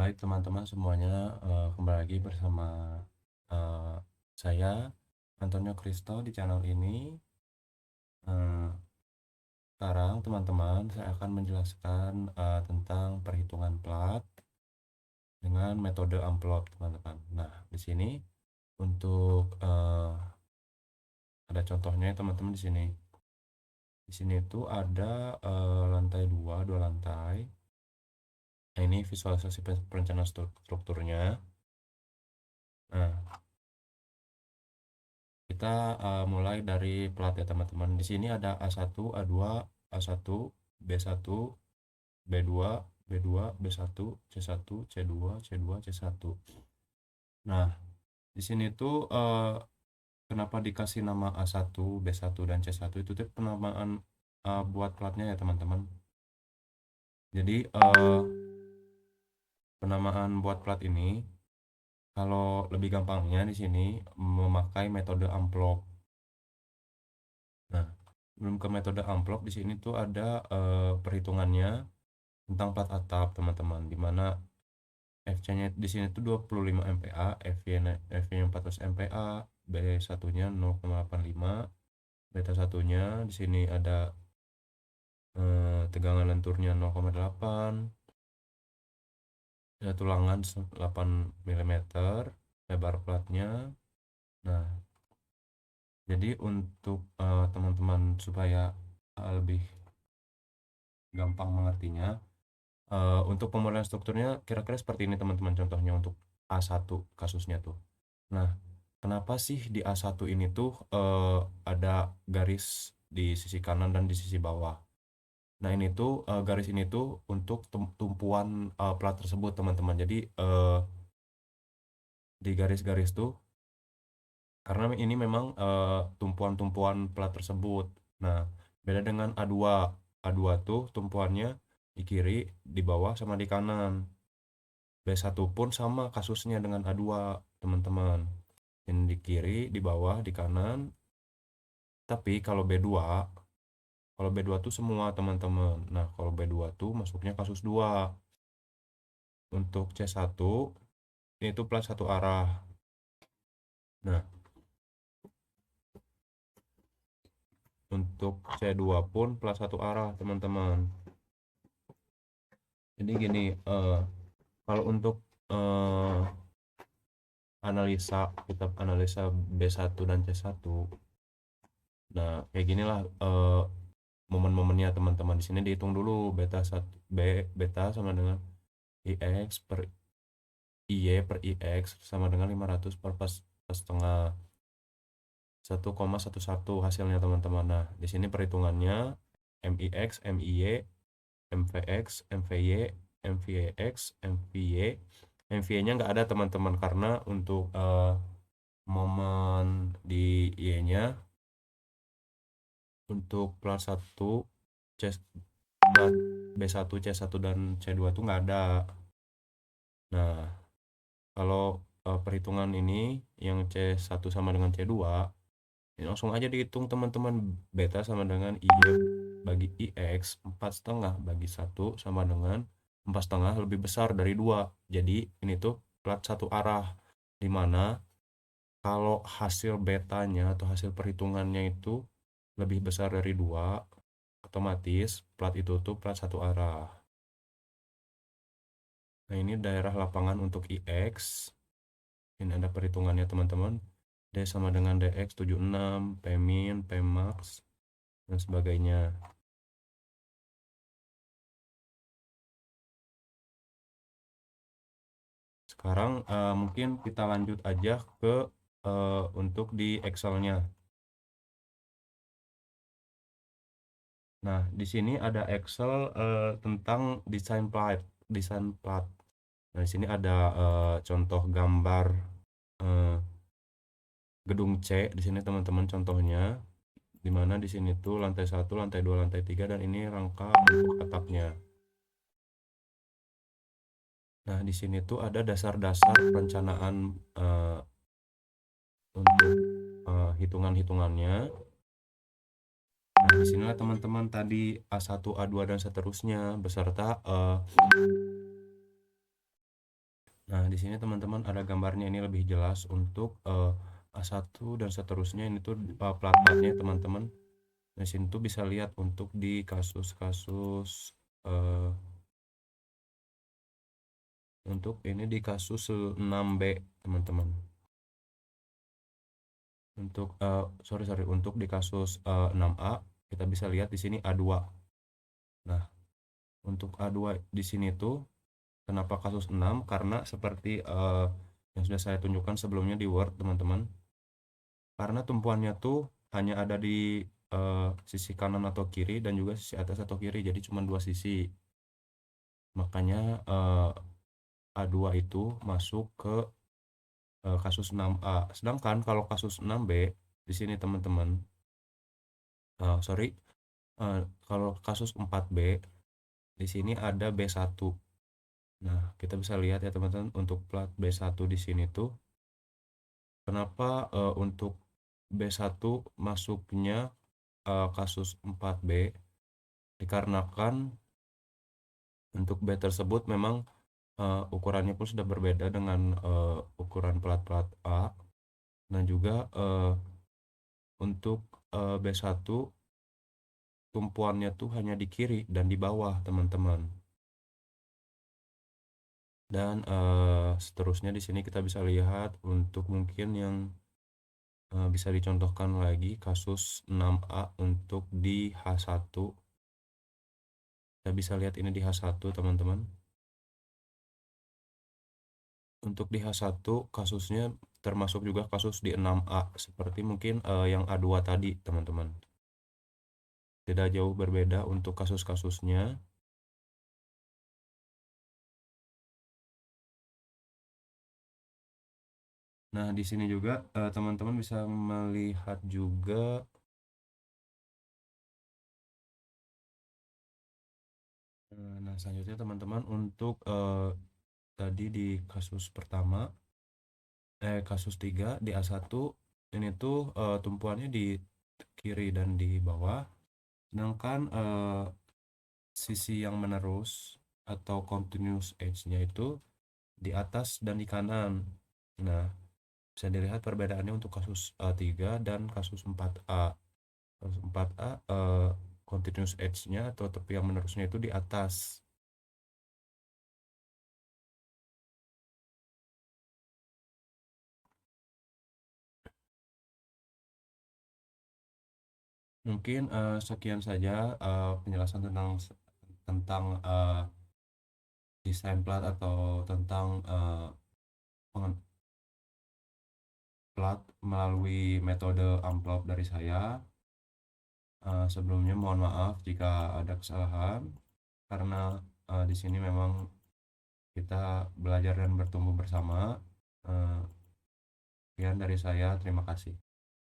Baik teman-teman semuanya, kembali lagi bersama eh, saya Antonio Cristo di channel ini. Eh, Sekarang teman-teman saya akan menjelaskan tentang perhitungan plat dengan metode amplop teman-teman. Nah di sini untuk ada contohnya ya, teman-teman di sini. Di sini itu ada lantai dua lantai. Nah ini visualisasi perencanaan strukturnya. Nah kita mulai dari plat ya teman-teman. Di sini ada A1, A2, A1, B1, B2, B2, B1, C1, C2, C2, C1. Nah, di sini tuh kenapa dikasih nama A1, B1 dan C1 itu tuh penamaan buat platnya ya teman-teman. Jadi penamaan buat plat ini kalau lebih gampangnya di sini memakai metode amplop. Nah, belum ke metode amplop di sini tuh ada perhitungannya tentang plat atap teman-teman, di mana FC-nya di sini tuh 25 MPa, FV-nya 14 MPa, B1-nya 0,85, beta satunya di sini ada tegangan lenturnya 0,8, ada tulangan 8 mm, lebar platnya. Nah, jadi untuk teman-teman supaya lebih gampang mengertinya, untuk pemulihan strukturnya kira-kira seperti ini teman-teman, contohnya untuk A1 kasusnya tuh. Nah, kenapa sih di A1 ini tuh ada garis di sisi kanan dan di sisi bawah? Nah, ini tuh garis ini tuh untuk tumpuan plat tersebut teman-teman. Jadi di garis-garis tuh karena ini memang tumpuan-tumpuan plat tersebut. Nah, beda dengan A2. A2 tuh tumpuannya di kiri, di bawah sama di kanan. B1 pun sama kasusnya dengan A2, teman-teman. Yang di kiri, di bawah, di kanan. Tapi kalau B2 tuh semua, teman-teman. Nah, kalau B2 tuh masuknya kasus 2. Untuk C1 itu plat satu arah. Nah, untuk C2 pun plat satu arah, teman-teman. Jadi gini, kalau untuk eh, kita analisa B1 dan C1. Nah, kayak ginilah momen-momennya teman-teman. Di sini dihitung dulu beta sama dengan IX per IY per IX sama dengan 500 per pas setengah 1,11 hasilnya teman-teman. Nah, di sini perhitungannya MIX, MIY, MVX, MVY, MVX, MVY. MVY-nya nggak ada teman-teman karena untuk momen di Y-nya untuk plat 1 C plat B1, C1 dan C2 itu nggak ada. Nah, kalau perhitungan ini yang C1 sama dengan C2, ini langsung aja dihitung teman-teman. Beta sama dengan IY bagi IX 4,5 bagi 1 sama dengan 4,5 lebih besar dari 2. Jadi ini tuh plat satu arah, dimana kalau hasil betanya atau hasil perhitungannya itu lebih besar dari 2, otomatis plat itu tuh plat satu arah. Nah, ini daerah lapangan untuk IX. Ini ada perhitungannya teman-teman. D sama dengan DX 76, P min, P max, dan sebagainya. Sekarang mungkin kita lanjut aja ke untuk di Excel-nya. Nah, di sini ada Excel tentang desain plat. Nah, di sini ada contoh gambar eh, gedung C di sini teman-teman, contohnya di mana di sini tuh lantai 1, lantai 2, lantai 3, dan ini rangka untuk atapnya. Nah, di sini tuh ada dasar-dasar perencanaan untuk hitungan-hitungannya. Nah, di sinilah teman-teman tadi A1, A2 dan seterusnya beserta Nah, di sini teman-teman ada gambarnya ini lebih jelas untuk A1 dan seterusnya. Ini tuh plat-platnya teman-teman. Di sini tuh bisa lihat untuk di kasus-kasus eh, untuk ini di kasus 6B teman-teman. Untuk sorry untuk di kasus 6A kita bisa lihat di sini A2. Nah, untuk A2 di sini tuh kenapa kasus 6? Karena seperti yang sudah saya tunjukkan sebelumnya di Word teman-teman. Karena tumpuannya tuh hanya ada di sisi kanan atau kiri dan juga sisi atas atau kiri, jadi cuma dua sisi. Makanya A2 itu masuk ke kasus 6A. Sedangkan kalau kasus 6B di sini teman-teman, sorry, kalau kasus 4B di sini ada B1. Nah, kita bisa lihat ya teman-teman untuk plat B1 di sini tuh kenapa untuk B1 masuknya kasus 4B, dikarenakan untuk B tersebut memang ukurannya pun sudah berbeda dengan ukuran plat-plat A, dan juga untuk B1 tumpuannya tuh hanya di kiri dan di bawah teman-teman. Dan seterusnya di sini kita bisa lihat untuk mungkin yang bisa dicontohkan lagi kasus 6A untuk di H1. Kita bisa lihat ini di H1 teman-teman. Untuk di H1 kasusnya termasuk juga kasus di 6A seperti mungkin yang A2 tadi teman-teman. Tidak jauh berbeda untuk kasus-kasusnya. Nah, di sini juga teman-teman bisa melihat juga. Nah, selanjutnya teman-teman untuk tadi di kasus pertama, kasus 3 di A1 ini tuh tumpuannya di kiri dan di bawah. Sedangkan sisi yang menerus atau continuous edge-nya itu di atas dan di kanan. Nah, bisa dilihat perbedaannya untuk kasus 3 dan kasus 4A. Kasus 4A continuous edge-nya atau tepi yang menerusnya itu di atas. Mungkin sekian saja penjelasan tentang desain plat atau tentang plat melalui metode amplop dari saya. Sebelumnya mohon maaf jika ada kesalahan karena di sini memang kita belajar dan bertumbuh bersama. Sekian dari saya, terima kasih.